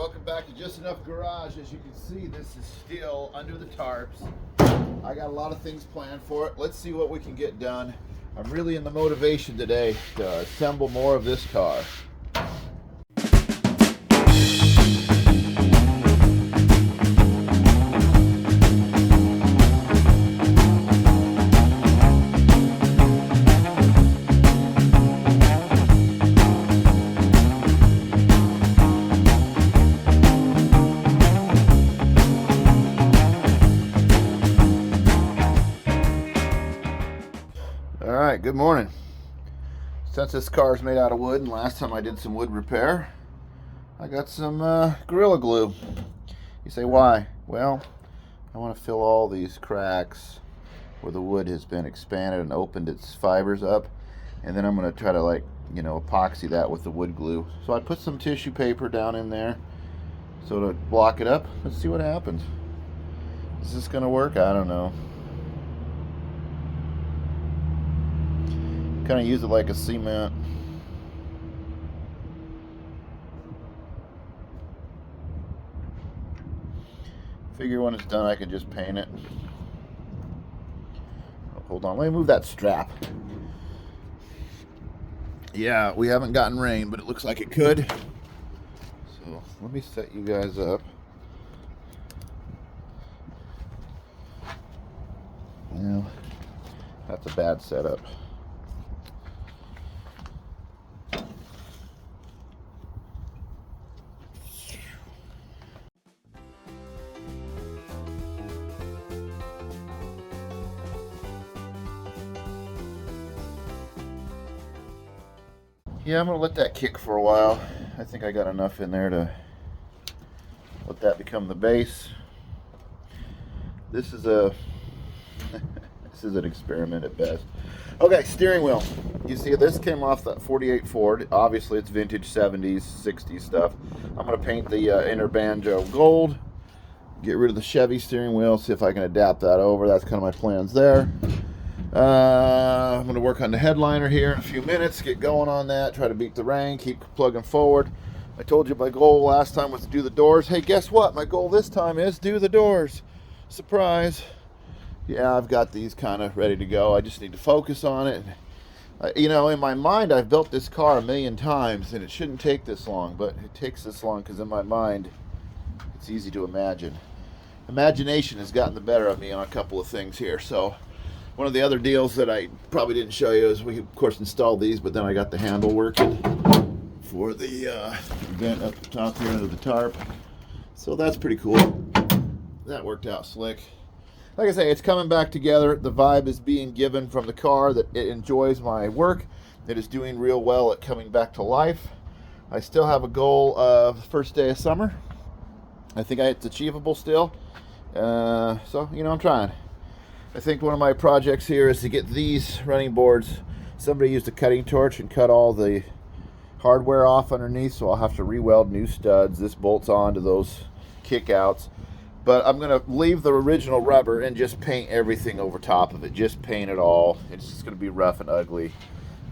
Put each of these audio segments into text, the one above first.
welcome back to Just Enough Garage. As you can see, this is still under the tarps. I got a lot of things planned for it. Let's see what we can get done. I'm really in the motivation today to assemble more of this car. Alright, good morning. Since this car is made out of wood, and last time I did some wood repair, I got some Gorilla Glue. You say, why? Well, I want to fill all these cracks where the wood has been expanded and opened its fibers up, and then I'm going to try to, epoxy that with the wood glue. So I put some tissue paper down in there so to block it up. Let's see what happens. Is this going to work? I don't know. Kind of use it like a cement. Figure when it's done I can just paint it. Oh, hold on, let me move that strap. Yeah, we haven't gotten rain, but it looks like it could. So let me set you guys up. Well, that's a bad setup. Yeah, I'm going to let that kick for a while. I think I got enough in there to let that become the base. This is an experiment at best. Okay, steering wheel. You see this came off that 48 Ford. Obviously it's vintage 70s, 60s stuff. I'm going to paint the inner banjo gold. Get rid of the Chevy steering wheel, see if I can adapt that over. That's kind of my plans there. I'm going to work on the headliner here in a few minutes, get going on that, try to beat the rain, keep plugging forward. I told you my goal last time was to do the doors. Hey, guess what? My goal this time is do the doors. Surprise. Yeah, I've got these kind of ready to go. I just need to focus on it. In my mind, I've built this car a million times, and it shouldn't take this long, but it takes this long because in my mind, it's easy to imagine. Imagination has gotten the better of me on a couple of things here, so... One of the other deals that I probably didn't show you is we, of course, installed these, but then I got the handle working for the vent up the top here under the tarp. So that's pretty cool. That worked out slick. Like I say, it's coming back together. The vibe is being given from the car that it enjoys my work. It is doing real well at coming back to life. I still have a goal of the first day of summer. I think it's achievable still. So, I'm trying. I think one of my projects here is to get these running boards. Somebody used a cutting torch and cut all the hardware off underneath, so I'll have to re-weld new studs. This bolts on to those kickouts. But I'm going to leave the original rubber and just paint everything over top of it. Just paint it all. It's just going to be rough and ugly.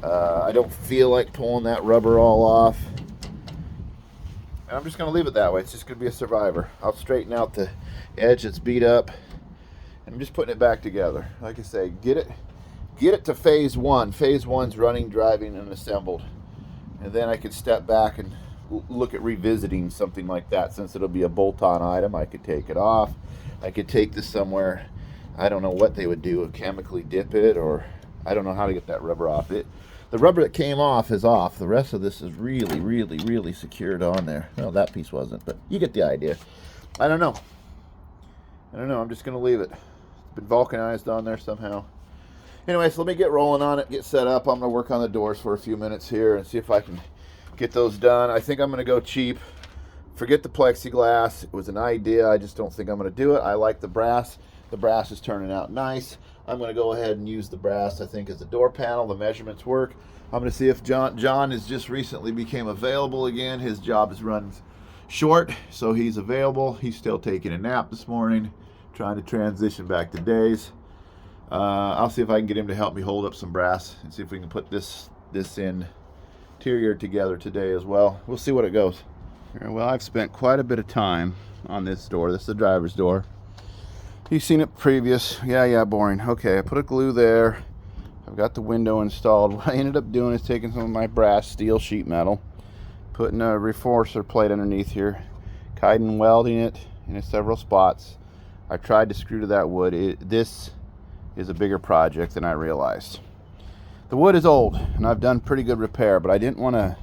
I don't feel like pulling that rubber all off. And I'm just going to leave it that way. It's just going to be a survivor. I'll straighten out the edge that's beat up. I'm just putting it back together. Like I say, get it to phase one. Phase one's running, driving, and assembled. And then I could step back and look at revisiting something like that. Since it'll be a bolt-on item, I could take it off. I could take this somewhere. I don't know what they would do, chemically dip it, or I don't know how to get that rubber off. The rubber that came off is off. The rest of this is really, really, really secured on there. Well, that piece wasn't, but you get the idea. I don't know. I'm just going to leave it. Been vulcanized on there somehow. Anyway, so let me get rolling on it, get set up. I'm going to work on the doors for a few minutes here and see if I can get those done. I think I'm going to go cheap. Forget the plexiglass. It was an idea. I just don't think I'm going to do it. I like the brass. The brass is turning out nice. I'm going to go ahead and use the brass, I think, as a door panel. The measurements work. I'm going to see if John has just recently became available again. His job is run short, so he's available. He's still taking a nap this morning, trying to transition back to days. I'll see if I can get him to help me hold up some brass and see if we can put this interior together today as well. We'll see what it goes. Well, I've spent quite a bit of time on this door. This is the driver's door. You've seen it previous. Yeah, boring. Okay, I put a glue there. I've got the window installed. What I ended up doing is taking some of my brass steel sheet metal, putting a reinforcer plate underneath here, guiding welding it in several spots. I tried to screw to that wood. This is a bigger project than I realized. The wood is old, and I've done pretty good repair, but I didn't want to,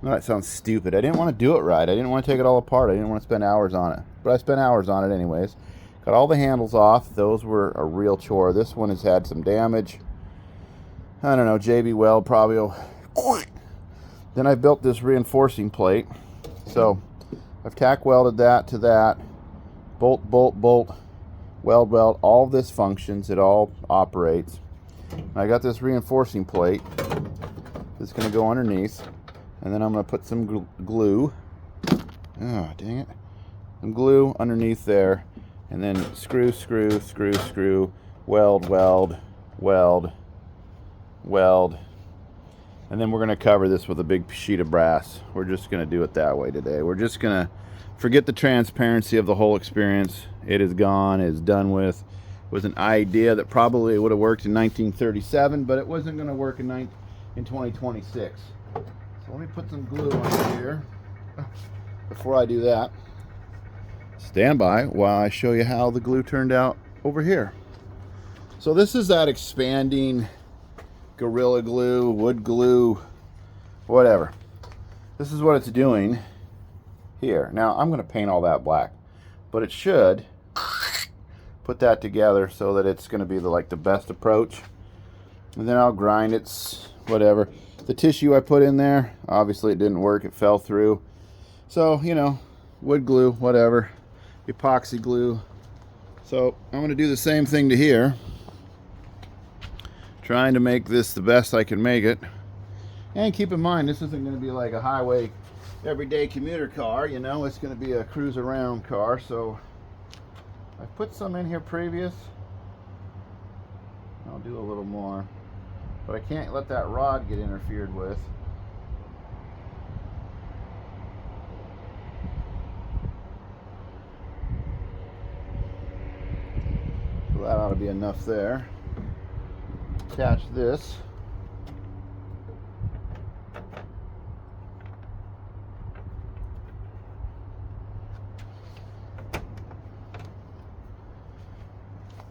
no, that sounds stupid. I didn't want to do it right. I didn't want to take it all apart. I didn't want to spend hours on it, but I spent hours on it anyways. Got all the handles off. Those were a real chore. This one has had some damage. I don't know, JB Weld probably will. Then I built this reinforcing plate. So I've tack welded that to that. Bolt, weld, all of this functions. It all operates. I got this reinforcing plate that's going to go underneath, and then I'm going to put some glue. Oh, dang it. Some glue underneath there, and then screw, weld, and then we're going to cover this with a big sheet of brass. We're just going to do it that way today. We're just going to forget the transparency of the whole experience. It is gone. It is done with. It was an idea that probably would have worked in 1937, but it wasn't going to work in 2026. So let me put some glue on here. Before I do that, stand by while I show you how the glue turned out over here. So this is that expanding Gorilla Glue, wood glue, whatever. This is what it's doing here. Now I'm going to paint all that black, but it should put that together so that it's going to be the best approach. And then I'll grind it, whatever. The tissue I put in there, obviously it didn't work. It fell through. So, you know, wood glue, whatever, epoxy glue. So I'm going to do the same thing to here. Trying to make this the best I can make it. And keep in mind, this isn't going to be like a highway everyday commuter car, you know. It's going to be a cruise around car. So I put some in here previous. I'll do a little more, but I can't let that rod get interfered with. So that ought to be enough there. Attach this.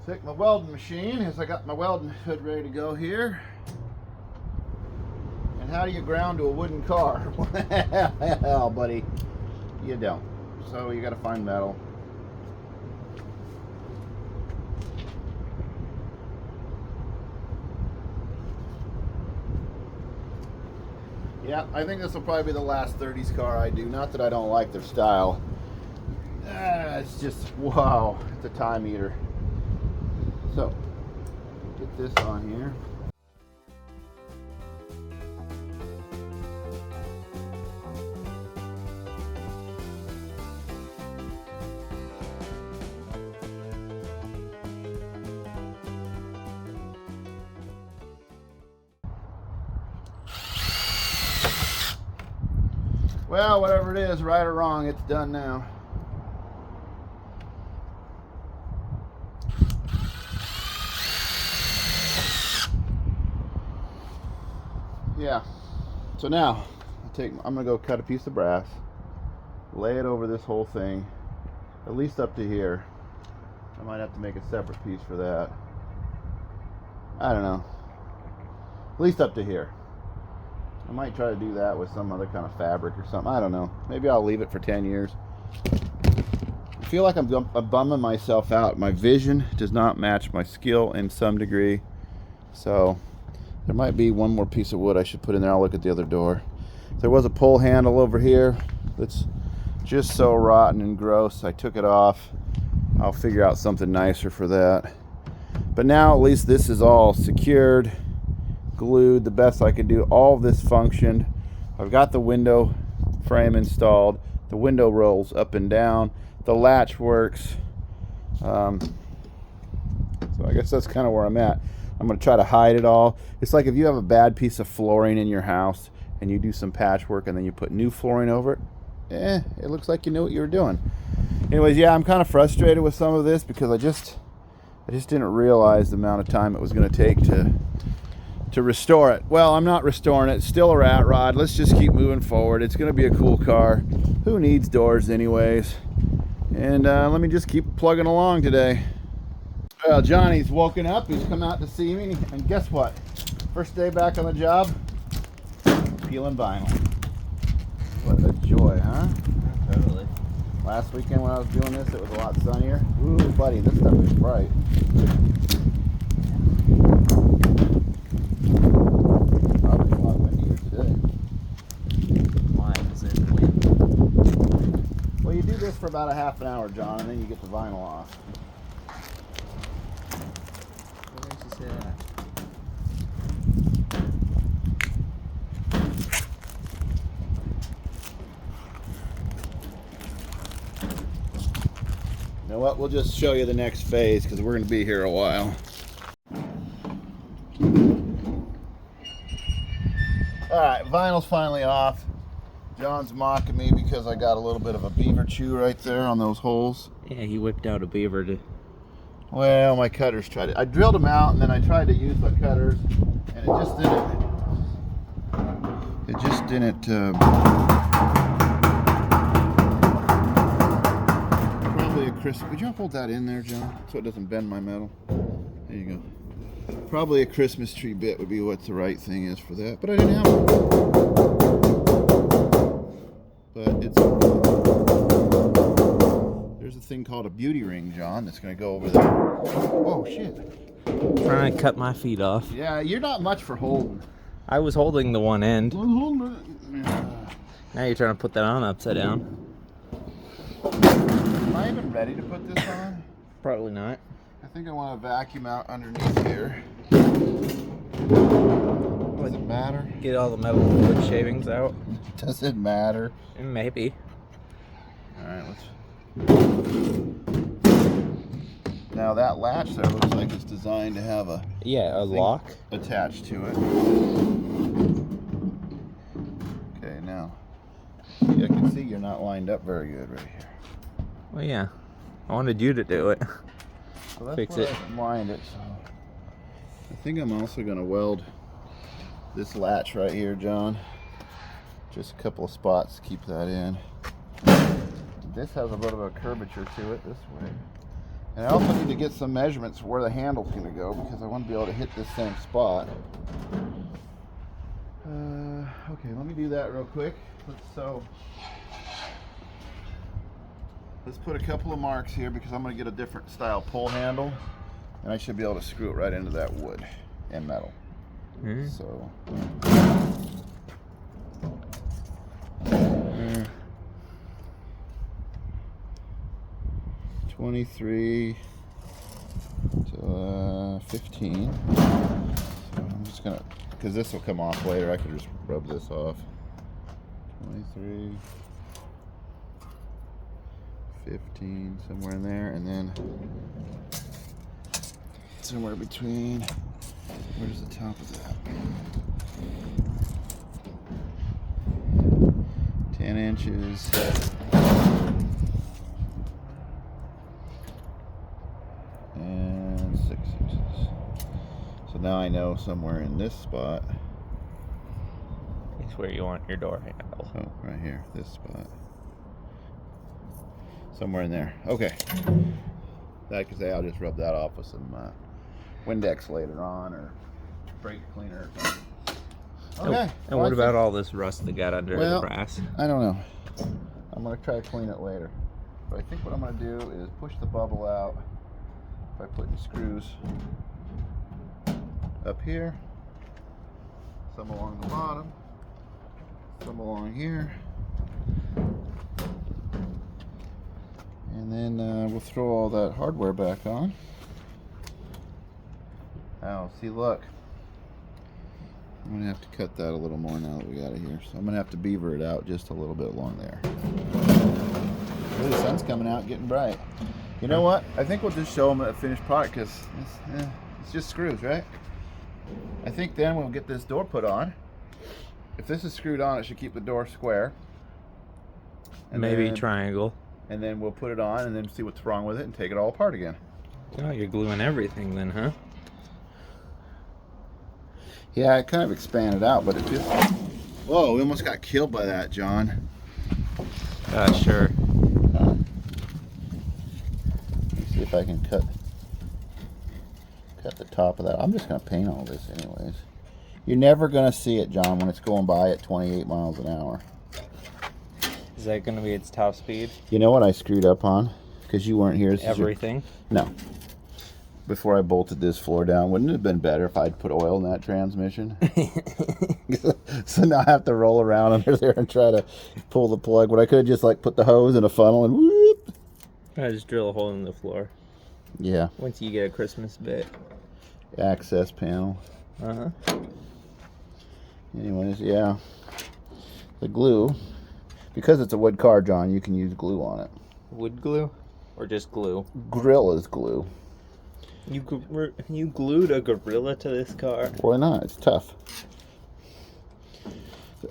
Take my welding machine, as I got my welding hood ready to go here. And how do you ground to a wooden car? Well, buddy, you don't. So you got to find metal. Yeah, I think this will probably be the last 30s car I do. Not that I don't like their style. It's just, wow, it's a time eater. So, get this on here. Well, whatever it is, right or wrong, it's done now. Yeah. So now, I'm gonna go cut a piece of brass, lay it over this whole thing, at least up to here. I might have to make a separate piece for that. I don't know. At least up to here. I might try to do that with some other kind of fabric or something. I don't know. Maybe I'll leave it for 10 years. I feel like I'm bumming myself out. My vision does not match my skill in some degree. So there might be one more piece of wood I should put in there. I'll look at the other door. There was a pull handle over here that's just so rotten and gross. I took it off. I'll figure out something nicer for that. But now at least this is all secured, glued the best I could do. All of this functioned. I've got the window frame installed. The window rolls up and down. The latch works. So I guess that's kind of where I'm at. I'm going to try to hide it all. It's like if you have a bad piece of flooring in your house and you do some patchwork and then you put new flooring over it, it looks like you knew what you were doing. Anyways, yeah, I'm kind of frustrated with some of this because I just didn't realize the amount of time it was going to take to restore it. Well, I'm not restoring it. It's still a rat rod. Let's just keep moving forward. It's going to be a cool car. Who needs doors anyways? And let me just keep plugging along today. Well, Johnny's woken up. He's come out to see me. And guess what? First day back on the job, peeling vinyl. What a joy, huh? Totally. Last weekend when I was doing this, it was a lot sunnier. Ooh, buddy, this stuff is bright. Probably a lot windier today. Why? Because there's wind. Well, you do this for about a half an hour, John, and then you get the vinyl off. Where does it say that? You know what? We'll just show you the next phase because we're going to be here a while. Alright, vinyl's finally off. John's mocking me because I got a little bit of a beaver chew right there on those holes. Yeah, he whipped out a beaver to... Well, my cutters tried it. I drilled them out and then I tried to use my cutters and it just didn't probably a Christmas. Would you hold that in there, John, so it doesn't bend my metal? There you go. Probably a Christmas tree bit would be what the right thing is for that, but I didn't have it. But it's there's a thing called a beauty ring, John, that's going to go over there. Whoa, shit. Trying to cut my feet off. Yeah, you're not much for holding. I was holding the one end. Yeah. Now you're trying to put that on upside down. Am I even ready to put this on? Probably not. I think I want to vacuum out underneath here. Does it matter? Get all the metal wood shavings out. Does it matter? Maybe. Alright, let's... Now that latch there looks like it's designed to have a... Yeah, a lock. Attached to it. Okay, now. I can see you're not lined up very good right here. Well, yeah. I wanted you to do it. So Fix it. I lined it, so... I think I'm also going to weld this latch right here, John. Just a couple of spots to keep that in. This has a bit of a curvature to it this way. And I also need to get some measurements where the handle's going to go because I want to be able to hit this same spot. Okay, let me do that real quick. Let's put a couple of marks here because I'm going to get a different style pull handle. And I should be able to screw it right into that wood and metal. Mm-hmm. So... 23 to 15. So I'm just gonna, because this will come off later, I could just rub this off. 23, 15, somewhere in there, and then somewhere between, where's the top of that? 10 inches. And 6 inches. So now I know somewhere in this spot. It's where you want your door handle. Oh, right here, this spot. Somewhere in there. Okay. That could say I'll just rub that off with some Windex later on, or brake cleaner or something. Okay. And what about all this rust that got under the brass? I don't know. I'm going to try to clean it later. But I think what I'm going to do is push the bubble out by putting screws up here, some along the bottom, some along here, and then we'll throw all that hardware back on. Now, see, look, I'm going to have to cut that a little more now that we got it here. So I'm going to have to beaver it out just a little bit along there. Ooh, the sun's coming out, getting bright. You know what? I think we'll just show them a finished product because it's just screws, right? I think then we'll get this door put on. If this is screwed on, it should keep the door square. And maybe then, triangle. And then we'll put it on and then see what's wrong with it and take it all apart again. Oh, you're gluing everything then, huh? Yeah, it kind of expanded out, but it just... Whoa, we almost got killed by that, John. Sure. Let me see if I can cut the top of that. I'm just going to paint all this anyways. You're never going to see it, John, when it's going by at 28 miles an hour. Is that going to be its top speed? You know what I screwed up on? Because you weren't here. Everything? No. Before I bolted this floor down, wouldn't it have been better if I'd put oil in that transmission? So now I have to roll around under there and try to pull the plug. But I could have just like put the hose in a funnel and whoop. I just drill a hole in the floor. Yeah. Once you get a Christmas bit. Access panel. Uh-huh. Anyways, yeah. The glue, because it's a wood car, John, you can use glue on it. Wood glue? Or just glue? Gorilla's glue. You glued a gorilla to this car? Why not? It's tough.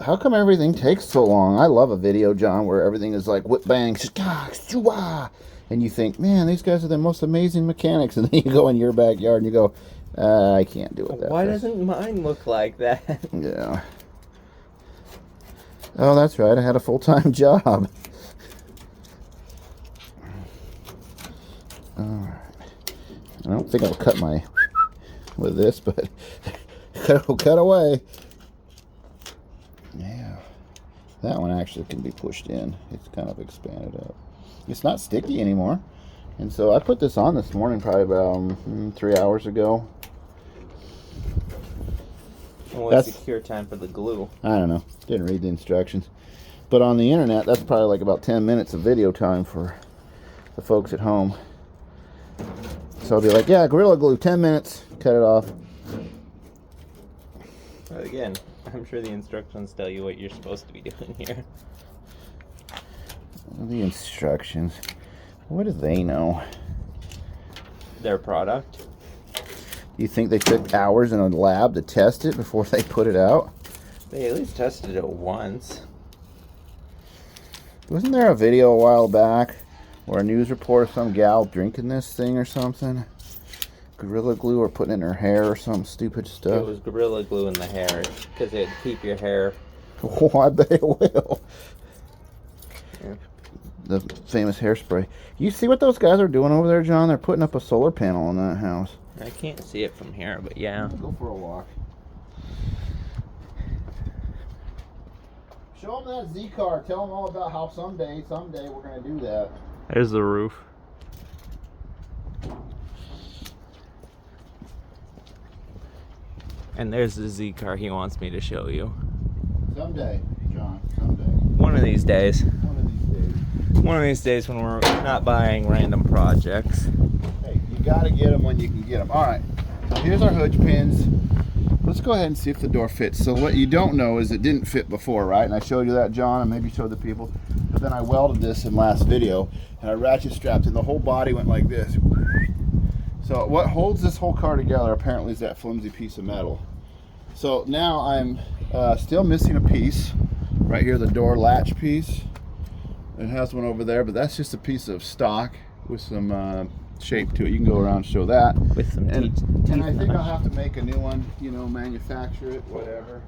How come everything takes so long? I love a video, John, where everything is like whip bang, and you think, man, these guys are the most amazing mechanics, and then you go in your backyard and you go, I can't do it that Why fast. doesn't mine look like that? Yeah. Oh, that's right. I had a full-time job. All right. I don't think I'll cut my with this, but cut away. Yeah. That one actually can be pushed in. It's kind of expanded up. It's not sticky anymore. And so I put this on this morning, probably about 3 hours ago. What's the cure time for the glue? I don't know. Didn't read the instructions. But on the internet, that's probably like about 10 minutes of video time for the folks at home. So I'll be like, yeah, Gorilla Glue, 10 minutes, cut it off. But again, I'm sure the instructions tell you what you're supposed to be doing here. The instructions. What do they know? Their product. Do you think they took hours in a lab to test it before they put it out? They at least tested it once. Wasn't there a video a while back where a news reporter, some gal drinking this thing or something? Gorilla Glue or putting it in her hair or some stupid stuff? It was Gorilla Glue in the hair because it'd keep your hair. Oh, I bet it will. Yeah. The famous hairspray. You see what those guys are doing over there, John? They're putting up a solar panel on that house. I can't see it from here, but yeah. Go for a walk. Show them that Z car. Tell them all about how someday we're going to do that. There's the roof. And there's the Z car he wants me to show you. Someday, John. Someday. One of these days. One of these days. One of these days when we're not buying random projects. Hey, you got to get them when you can get them. All right. So here's our hooge pins. Let's go ahead and see if the door fits. So what you don't know is it didn't fit before, right? And I showed you that, John, and maybe showed the people. But then I welded this in last video, and I ratchet strapped it, and the whole body went like this. So what holds this whole car together apparently is that flimsy piece of metal. So now I'm still missing a piece. Right here, the door latch piece. It has one over there, but that's just a piece of stock with some shape to it. You can go around and show that. With some teeth. And I think I'll have to make a new one, you know, manufacture it, whatever.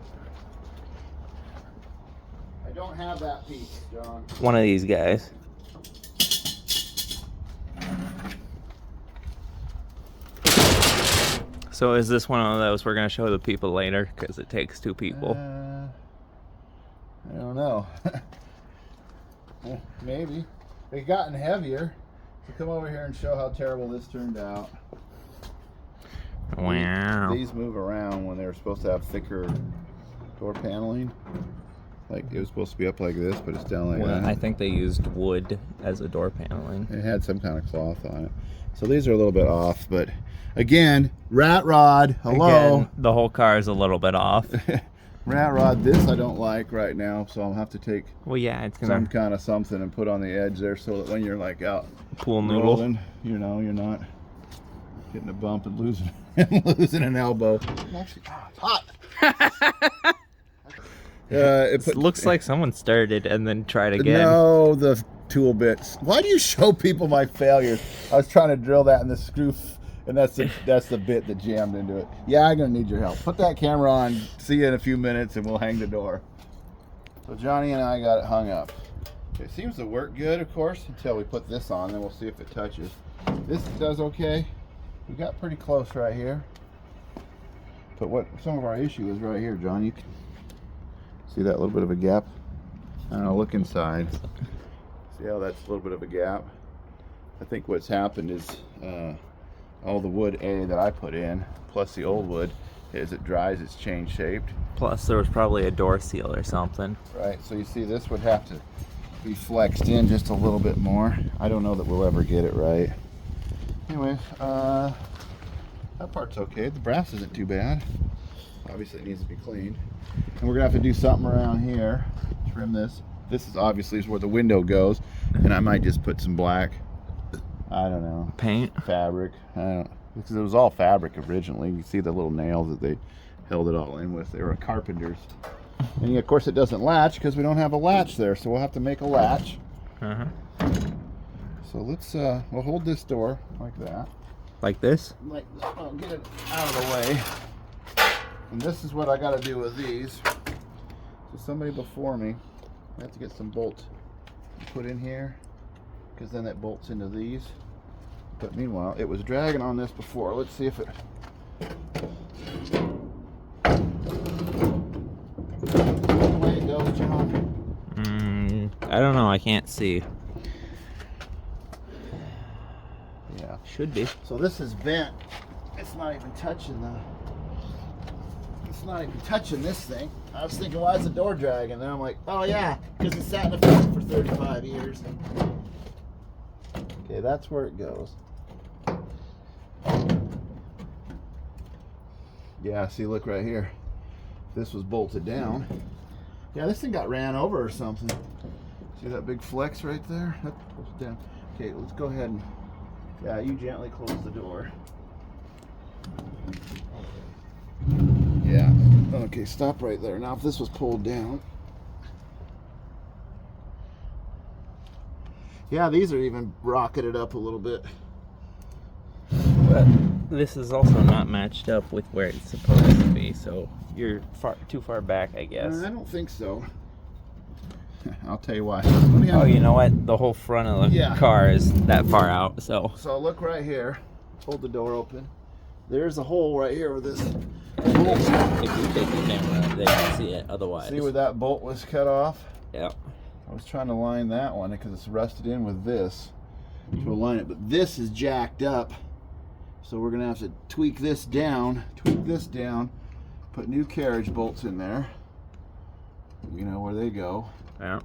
I don't have that piece, John. One of these guys. So is this one of those we're going to show the people later because it takes two people? I don't know. Maybe. They've gotten heavier. So come over here and show how terrible this turned out. Wow. These move around when they were supposed to have thicker door paneling. Like it was supposed to be up like this, but it's down like that. I think they used wood as a door paneling. It had some kind of cloth on it. So these are a little bit off, but again, rat rod, hello. Again, the whole car is a little bit off. Rat rod, this I don't like right now, so I'll have to take Well, yeah, it's some gonna kind of something and put on the edge there so that when you're like out pool noodle. rolling, you know, you're not getting a bump and losing an elbow. Actually, it's hot. It looks like someone started and then tried again. No, the tool bits. Why do you show people my failures? I was trying to drill that in the screw, and that's the bit that jammed into it. Yeah, I'm gonna need your help. Put that camera on. See you in a few minutes, and we'll hang the door. So Johnny and I got it hung up. It seems to work good, of course, until we put this on. Then we'll see if it touches. This does okay. We got pretty close right here. But what some of our issue is right here, John. You can see that little bit of a gap? I don't know, look inside. See how that's a little bit of a gap? I think what's happened is all the wood that I put in, plus the old wood, as it dries, it's changed shaped. Plus there was probably a door seal or something. Right, so you see this would have to be flexed in just a little bit more. I don't know that we'll ever get it right. Anyways, that part's okay. The brass isn't too bad. Obviously it needs to be cleaned. And we're gonna have to do something around here. Trim this. This is obviously where the window goes, and I might just put some black, I don't know, paint, fabric. I don't, because it was all fabric originally. You see the little nails that they held it all in with. They were carpenters. And of course it doesn't latch because we don't have a latch there, so we'll have to make a latch. So let's we'll hold this door like that. Like this? Like that. I'll get it out of the way. And this is what I got to do with these. So somebody before me, I have to get some bolts put in here, because then it bolts into these. But meanwhile, it was dragging on this before. Let's see if it. What way it goes, John? I don't know. I can't see. Yeah, should be. So this is bent. It's not even touching the. It's not even touching this thing. I was thinking, why is the door dragging? Then I'm like, oh yeah, because it sat in the front for 35 years. Okay, that's where it goes. Yeah, see, look right here. This was bolted down. Yeah, this thing got ran over or something. See that big flex right there? That goes down. Okay, let's go ahead and, yeah, you gently close the door. Yeah. Okay, stop right there. Now, if this was pulled down. Yeah, these are even rocketed up a little bit. But this is also not matched up with where it's supposed to be, so you're too far back, I guess. I don't think so. I'll tell you why. Oh, you know what? The whole front of the car is that far out, so. So look right here. Hold the door open. There's a hole right here with this bolt. If you take the camera, they can see it otherwise. See where that bolt was cut off? Yeah. I was trying to line that one because it's rusted in with this to align it, but this is jacked up. So we're gonna have to tweak this down, put new carriage bolts in there. You know where they go. Yeah.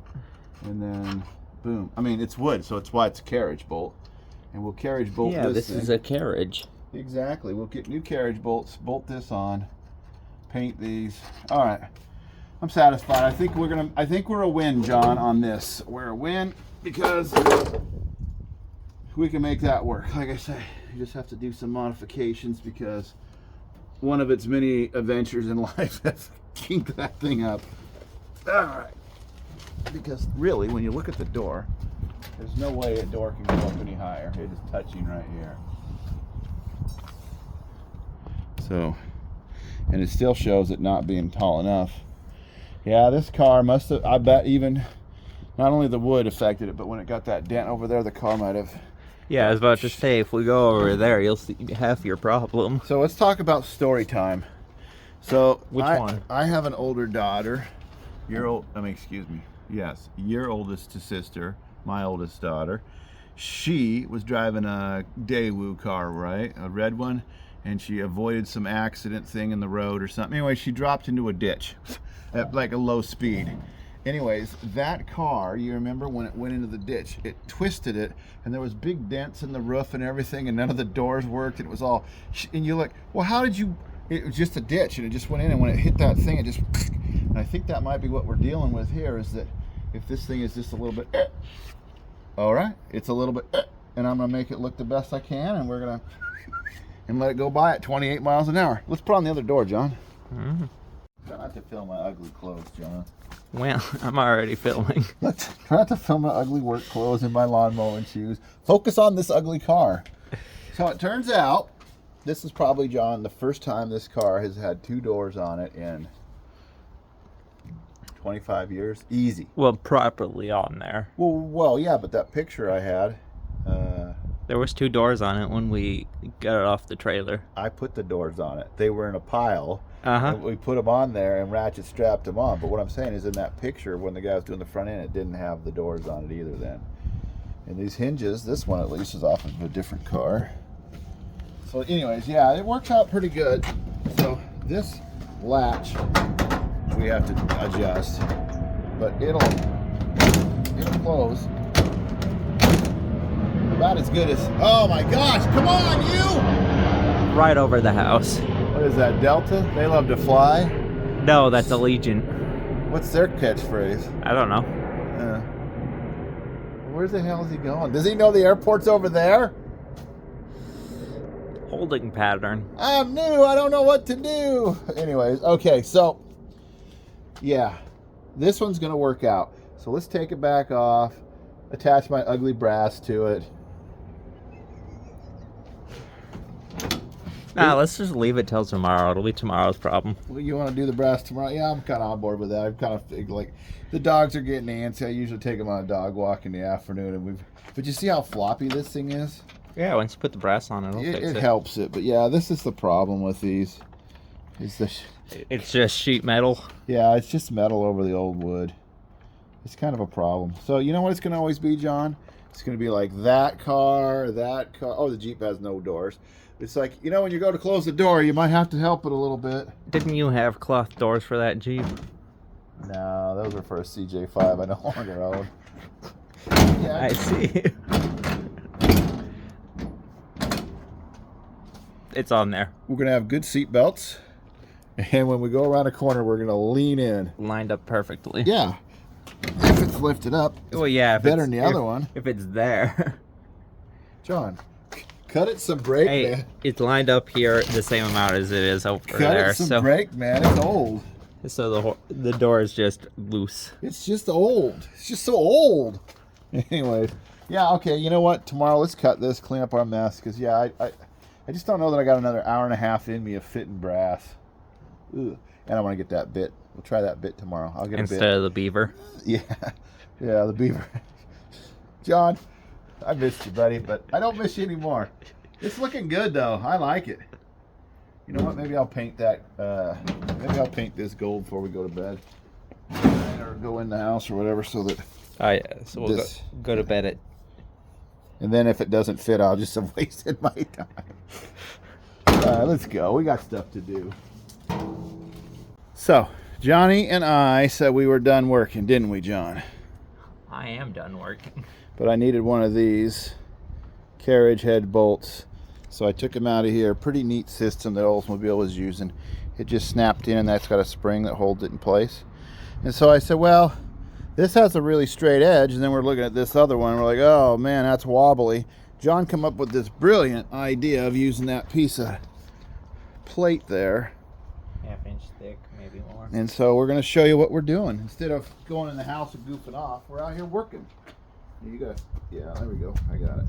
And then, boom. I mean, it's wood, so it's why it's a carriage bolt. And we'll carriage bolt this thing. Yeah, this is a carriage. Exactly. We'll get new carriage bolts, bolt this on, paint these. All right. I'm satisfied. I think we're a win, John, on this. We're a win because we can make that work. Like I say, you just have to do some modifications because one of its many adventures in life has kinked that thing up. All right. Because really, when you look at the door, there's no way a door can go up any higher. It is touching right here. So, and it still shows it not being tall enough. Yeah, this car must have, I bet even, not only the wood affected it, but when it got that dent over there, the car might have. Yeah, I was about to say, if we go over there, you'll see half your problem. So let's talk about story time. So, which one? I have an older daughter. Your oldest sister, my oldest daughter. She was driving a Daewoo car, right? A red one. And she avoided some accident thing in the road or something. Anyway, she dropped into a ditch at like a low speed. Anyways, that car, you remember when it went into the ditch, it twisted it, and there was big dents in the roof and everything, and none of the doors worked. It was all, and you're like, well, how did you? It was just a ditch, and it just went in, and when it hit that thing, it just. And I think that might be what we're dealing with here, is that if this thing is just a little bit, all right, it's a little bit, and I'm gonna make it look the best I can, and we're gonna. And let it go by at 28 miles an hour. Let's put on the other door, John. Try not to film my ugly clothes, John. Well, I'm already filming. Try not to film my ugly work clothes and my lawn mowing shoes. Focus on this ugly car. So it turns out, this is probably, John, the first time this car has had 2 doors on it in 25 years. Easy. Well, properly on there. Well, yeah, but that picture I had, there was 2 doors on it when we got it off the trailer. I put the doors on it. They were in a pile. Uh-huh. And we put them on there and ratchet strapped them on. But what I'm saying is, in that picture, when the guy was doing the front end, it didn't have the doors on it either then. And these hinges, this one at least is off of a different car. So anyways, yeah, it works out pretty good. So this latch we have to adjust, but it'll close about as good as, oh my gosh, come on, you! Right over the house. What is that, Delta? They love to fly? No, that's Allegiant. What's their catchphrase? I don't know. Where the hell is he going? Does he know the airport's over there? Holding pattern. I'm new, I don't know what to do. Anyways, okay, so, yeah, this one's gonna work out. So let's take it back off, attach my ugly brass to it. Nah, let's just leave it till tomorrow. It'll be tomorrow's problem. Well, you want to do the brass tomorrow? Yeah, I'm kind of on board with that. I'm kind of like, the dogs are getting antsy. I usually take them on a dog walk in the afternoon, and but you see how floppy this thing is? Yeah, once you put the brass on, it'll fix it. It helps it, but yeah, this is the problem with these. It's just sheet metal. Yeah, it's just metal over the old wood. It's kind of a problem. So you know what it's going to always be, John? It's going to be like that car. Oh, the Jeep has no doors. It's like, you know, when you go to close the door, you might have to help it a little bit. Didn't you have cloth doors for that Jeep? No, those were for a CJ5 I no longer own. Yeah, I see. It's on there. We're going to have good seat belts. And when we go around a corner, we're going to lean in. Lined up perfectly. Yeah. If it's lifted up, well, yeah, better than the other one. If it's there. John, cut it some brake, hey, man. It's lined up here the same amount as it is over cut there. Cut it some brake, man. It's old. So the door is just loose. It's just old. It's just so old. Anyways, yeah, okay, you know what? Tomorrow, let's cut this, clean up our mess. Because, yeah, I just don't know that I got another hour and a half in me of fitting brass. Ugh. And I want to get that bit. We'll try that bit tomorrow. I'll get a bit. Instead of the beaver? Yeah. Yeah, the beaver. John, I missed you, buddy, but I don't miss you anymore. It's looking good, though. I like it. You know what? Maybe I'll paint that. Maybe I'll paint this gold before we go to bed. Or go in the house or whatever so that... Oh, yeah. So we'll go to bed at... And then if it doesn't fit, I'll just have wasted my time. Let's go. We got stuff to do. So, Johnny and I said we were done working, didn't we, John? I am done working. But I needed one of these carriage head bolts. So I took them out of here. Pretty neat system that Oldsmobile was using. It just snapped in, and that's got a spring that holds it in place. And so I said, well, this has a really straight edge. And then we're looking at this other one. And we're like, oh, man, that's wobbly. John came up with this brilliant idea of using that piece of plate there. Half-inch thick, maybe more. And so we're going to show you what we're doing. Instead of going in the house and goofing off, we're out here working. You got, yeah, there we go. I got it.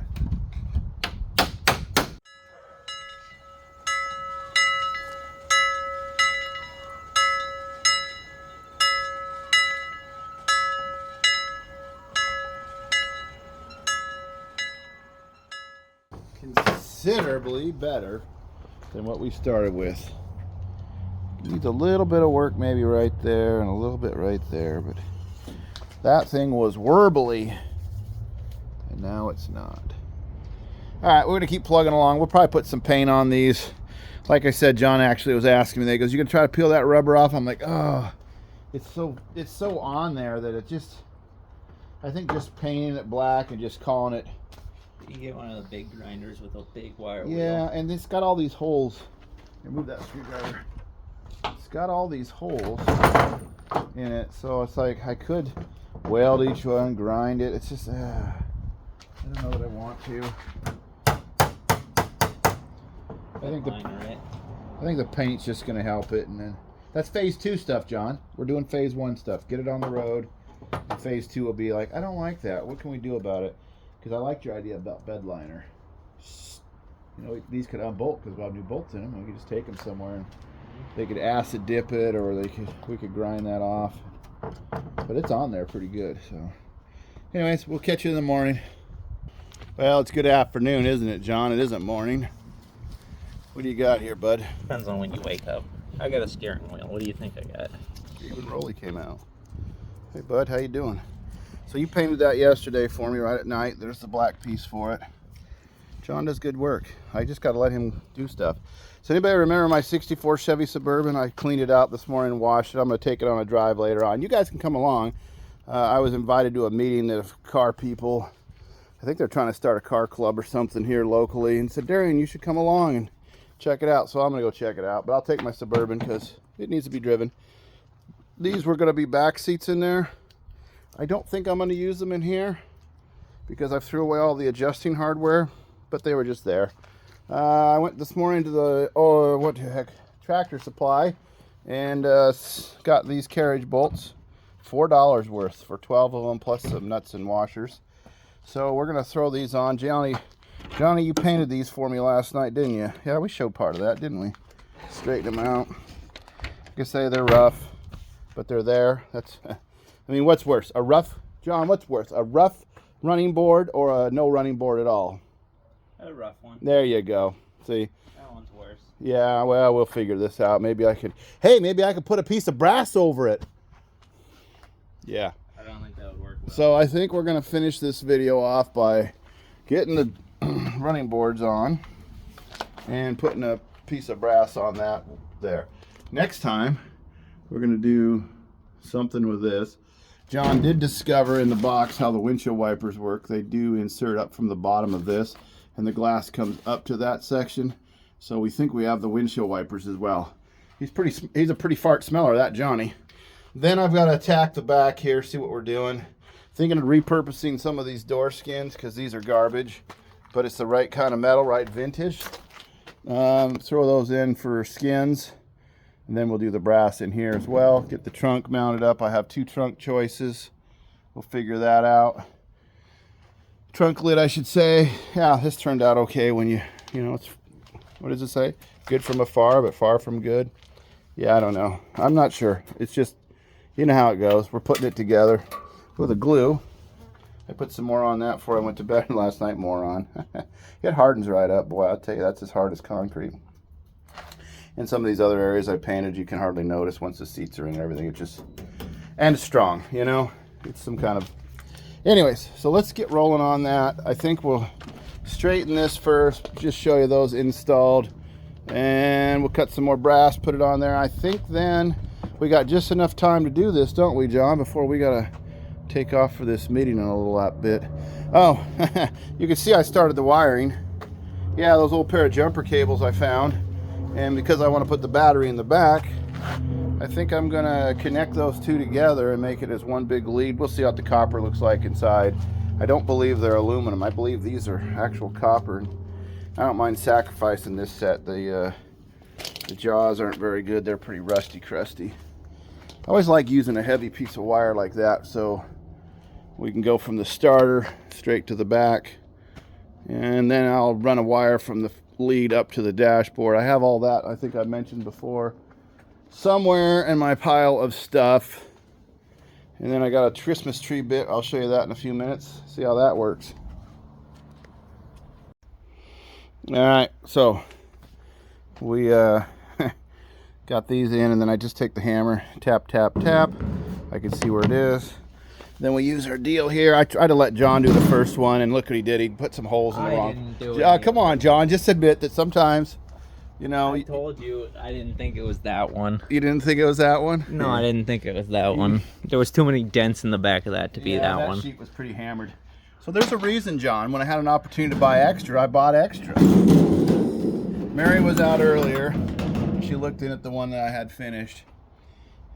Considerably better than what we started with. Needs a little bit of work maybe right there and a little bit right there, but that thing was warbly and now it's not. Alright, we're going to keep plugging along. We'll probably put some paint on these. Like I said, John actually was asking me, he goes, you going to try to peel that rubber off? I'm like, oh, it's so on there that it just, I think just painting it black and just calling it. You get one of the big grinders with a big wire wheel. Yeah, and it's got all these holes. Move that screwdriver. It's got all these holes in it, so it's like I could weld each one, grind it. It's just, I don't know that I want to. I think the paint's just going to help it, and then That's phase 2 stuff, John. We're doing phase 1 stuff. Get it on the road. And phase 2 will be like, I don't like that. What can we do about it? Because I liked your idea about bed liner. You know, these could unbolt because we'll have new bolts in them. We could just take them somewhere and they could acid dip it, or we could grind that off. But it's on there pretty good. So, anyways, we'll catch you in the morning. Well, it's good afternoon, isn't it, John? It isn't morning. What do you got here, bud? Depends on when you wake up. I got a steering wheel. What do you think I got? Even Rolly came out. Hey, bud, how you doing? So you painted that yesterday for me right at night. There's the black piece for it. John does good work. I just got to let him do stuff. Does anybody remember my 64 Chevy Suburban? I cleaned it out this morning and washed it. I'm going to take it on a drive later on. You guys can come along. I was invited to a meeting of car people. I think they're trying to start a car club or something here locally, and said, Darian, you should come along and check it out. So I'm going to go check it out. But I'll take my Suburban because it needs to be driven. These were going to be back seats in there. I don't think I'm going to use them in here because I threw away all the adjusting hardware, but they were just there. I went this morning to the Tractor Supply and got these carriage bolts, $4 worth for 12 of them plus some nuts and washers. So we're gonna throw these on. Johnny, you painted these for me last night, didn't you? Yeah, we showed part of that, didn't we? Straighten them out. I can say they're rough, but they're there. That's, I mean, what's worse, a rough, John? What's worse, a rough running board or a no running board at all? A rough one. There you go. See? That one's worse. Yeah, well, we'll figure this out. Maybe I could, hey, maybe I could put a piece of brass over it. Yeah. I don't think that would work well. So I think we're going to finish this video off by getting the running boards on and putting a piece of brass on that there. Next time, we're going to do something with this. John did discover in the box how the windshield wipers work. They do insert up from the bottom of this, and the glass comes up to that section. So we think we have the windshield wipers as well. He's a pretty fart smeller, that Johnny. Then I've got to attack the back here, see what we're doing. Thinking of repurposing some of these door skins because these are garbage, but it's the right kind of metal, right vintage. Throw those in for skins, and then we'll do the brass in here as well. Get the trunk mounted up. I have 2 trunk choices. We'll figure that out. Trunk lid, I should say. Yeah, this turned out okay when you know, it's, what does it say? Good from afar, but far from good. Yeah, I don't know. I'm not sure. It's just, you know how it goes. We're putting it together with a glue. I put some more on that before I went to bed last night, more on. It hardens right up, boy. I'll tell you, that's as hard as concrete. And some of these other areas I painted, you can hardly notice once the seats are in and everything. It just, and it's strong, you know? It's some kind of, anyways, so let's get rolling on that. I think we'll straighten this first, just show you those installed, and we'll cut some more brass, put it on there. I think then we got just enough time to do this, don't we, John, before we gotta take off for this meeting in a little bit. Oh, you can see I started the wiring. Yeah, those old pair of jumper cables I found, and because I want to put the battery in the back, I think I'm gonna connect those two together and make it as one big lead. We'll see what the copper looks like inside. I don't believe they're aluminum. I believe these are actual copper. I don't mind sacrificing this set. The jaws aren't very good. They're pretty rusty, crusty. I always like using a heavy piece of wire like that so we can go from the starter straight to the back, and then I'll run a wire from the lead up to the dashboard. I have all that, I think I mentioned before, somewhere in my pile of stuff. And then I got a Christmas tree bit. I'll show you that in a few minutes. See how that works. All right, so we got these in, and then I just take the hammer, tap, tap, tap. I can see where it is. Then we use our deal here. I tried to let John do the first one, and look what he did. He put some holes in the wrong. Didn't do it. Come on, John. Just admit that sometimes, you know. I told you I didn't think it was that one. You didn't think it was that one? No, I didn't think it was that one. There was too many dents in the back of that to be that one. That sheet was pretty hammered. So there's a reason, John. When I had an opportunity to buy extra, I bought extra. Mary was out earlier. She looked in at the one that I had finished,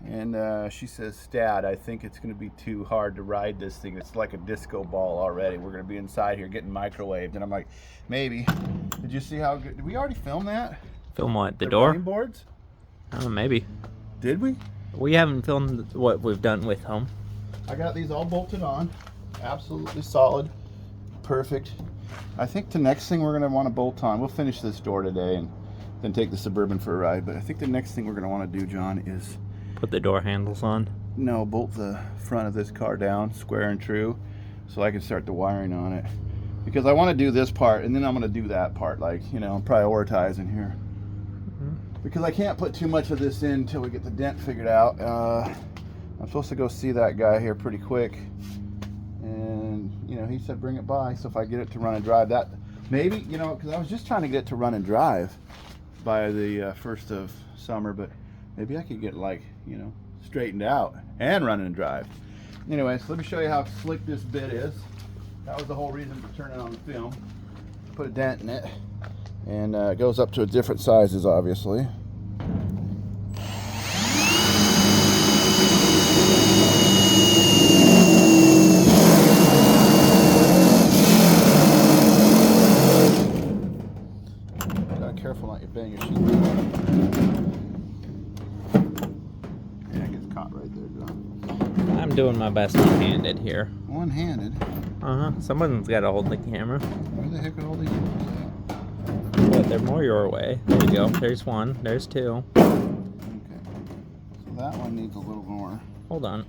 and she says, Dad, I think it's going to be too hard to ride this thing. It's like a disco ball already. We're going to be inside here getting microwaved. And I'm like, maybe. Did you see how good? Did we already film that? Film what? The door? Running boards? Oh, maybe. Did we? We haven't filmed what we've done with home. I got these all bolted on. Absolutely solid. Perfect. I think the next thing we're going to want to bolt on, we'll finish this door today and then take the Suburban for a ride. But I think the next thing we're going to want to do, John, is... Put the door handles on? No, bolt the front of this car down square and true so I can start the wiring on it. Because I want to do this part and then I'm going to do that part, like, you know, prioritizing here. Because I can't put too much of this in until we get the dent figured out. I'm supposed to go see that guy here pretty quick. And, you know, he said bring it by. So if I get it to run and drive, that maybe, you know, because I was just trying to get it to run and drive by the 1st of summer. But maybe I could get, like, you know, straightened out and run and drive. Anyway, so let me show you how slick this bit is. That was the whole reason for turning on the film. Put a dent in it. And it goes up to different sizes, obviously. Careful not you bang your sheet. Yeah, it gets caught right there, John. I'm doing my best one-handed here. One-handed? Someone's got to hold the camera. Where the heck are all these ones at? But they're more your way. There you go. There's one. There's two. Okay. So that one needs a little more. Hold on.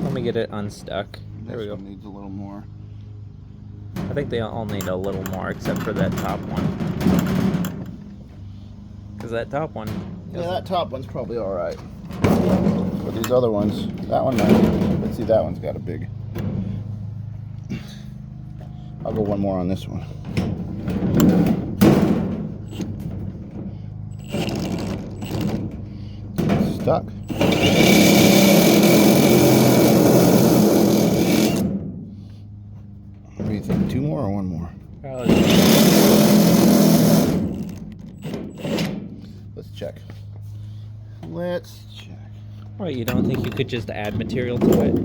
Let me get it unstuck. There we go. This one needs a little more. I think they all need a little more except for that top one. Because that top one... Yeah, that top one's probably alright. But these other ones, that one might... Let's see, that one's got a big... I'll go one more on this one. It's stuck. What do you think? 2 more or 1 more? Let's check. Let's check. Well, you don't think you could just add material to it?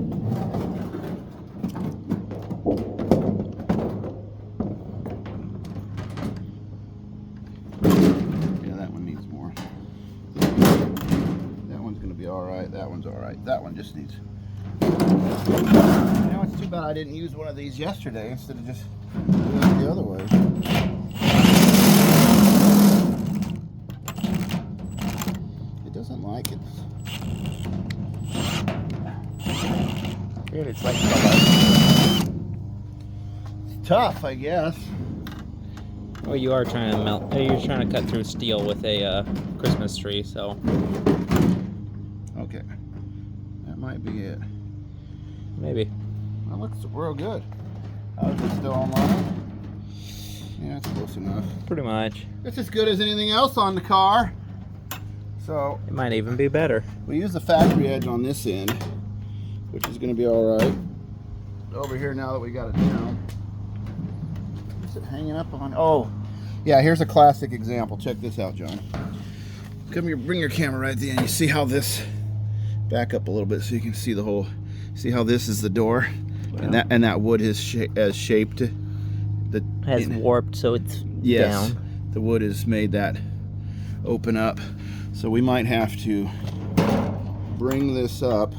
Yeah, that one needs more. That one's going to be alright. That one's alright. That one just needs... You know, it's too bad I didn't use one of these yesterday instead of just doing it the other way. It doesn't like it. Weird, it's like... It's tough, I guess. Well, you are trying to melt... You're trying to cut through steel with a Christmas tree, so... Okay. That might be it. Maybe. That looks real good. How is it still online? Yeah, it's close enough. Pretty much. It's as good as anything else on the car. So It might even be better. we use the factory edge on this end, which is going to be all right. Over here, now that we got it down, what's it hanging up on? Oh, yeah. Here's a classic example. Check this out, John. Come here, bring your camera right there, and you see how this. Back up a little bit so you can see the whole. See how this is the door, Yeah. and that wood is shaped. Has warped, so it's down. The wood has made that open up. So we might have to bring this up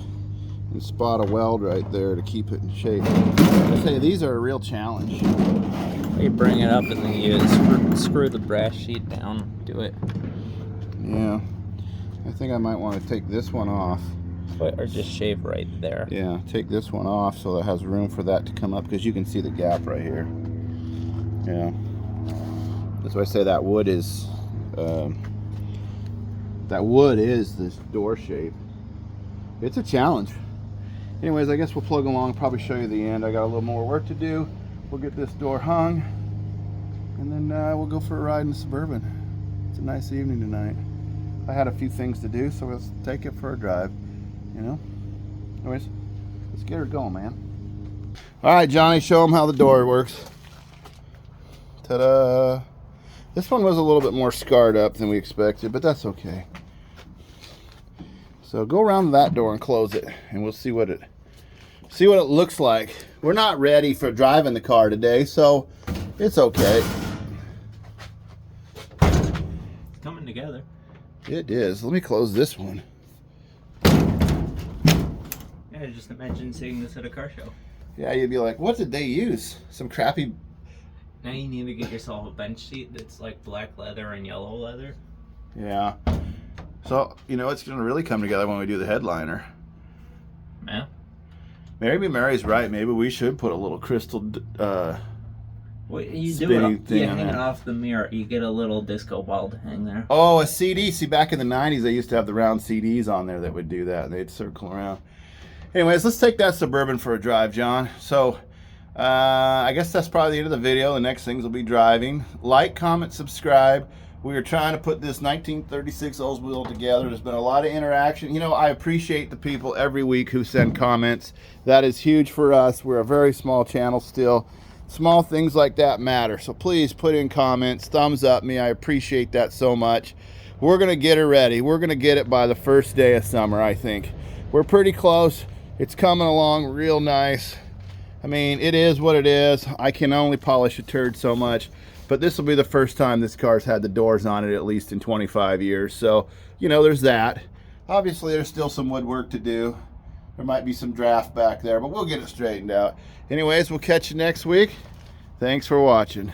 and spot a weld right there to keep it in shape. I say these are a real challenge. You bring it up and then you screw the brass sheet down. Do it. Yeah. I think I might want to take this one off. Or just shave right there. Yeah, take this one off so that has room for that to come up, because you can see the gap right here. Yeah. That's why I say that wood is this door shape. It's a challenge. Anyways, I guess we'll plug along, probably show you the end. I got a little more work to do. We'll get this door hung, and then we'll go for a ride in the Suburban. It's a nice evening tonight. I had a few things to do, so let's take it for a drive, you know? Anyways, let's get her going, man. All right, Johnny, show them how the door works. Ta-da! This one was a little bit more scarred up than we expected, but that's okay. So go around that door and close it, and we'll see what it looks like. We're not ready for driving the car today, so it's okay. Coming together. It is. Let me close this one. I just imagine seeing this at a car show. Yeah, you'd be like, what did they use? Some crappy... Now you need to get yourself a bench seat that's like black leather and yellow leather. Yeah. So, you know, it's going to really come together when we do the headliner. Yeah. Maybe Mary's right. Maybe we should put a little crystal What you do spinning it, thing you on hang it there. off the mirror. You get a little disco ball to hang there. Oh, a CD. See, back in the 90s, they used to have the round CDs on there that would do that, and they'd circle around. Anyways, let's take that Suburban for a drive, John. So, I guess that's probably the end of the video. The next things will be driving. Like, comment, subscribe. We are trying to put this 1936 Oldsmobile together. There's been a lot of interaction. You know, I appreciate the people every week who send comments. That is huge for us. We're a very small channel still. Small things like that matter. So please put in comments, thumbs up me. I appreciate that so much. We're going to get it ready. We're going to get it by the first day of summer, I think. We're pretty close. It's coming along real nice. I mean, it is what it is. I can only polish a turd so much. But this will be the first time this car's had the doors on it, at least in 25 years. So, you know, there's that. Obviously, there's still some woodwork to do. There might be some draft back there, but we'll get it straightened out. Anyways, we'll catch you next week. Thanks for watching.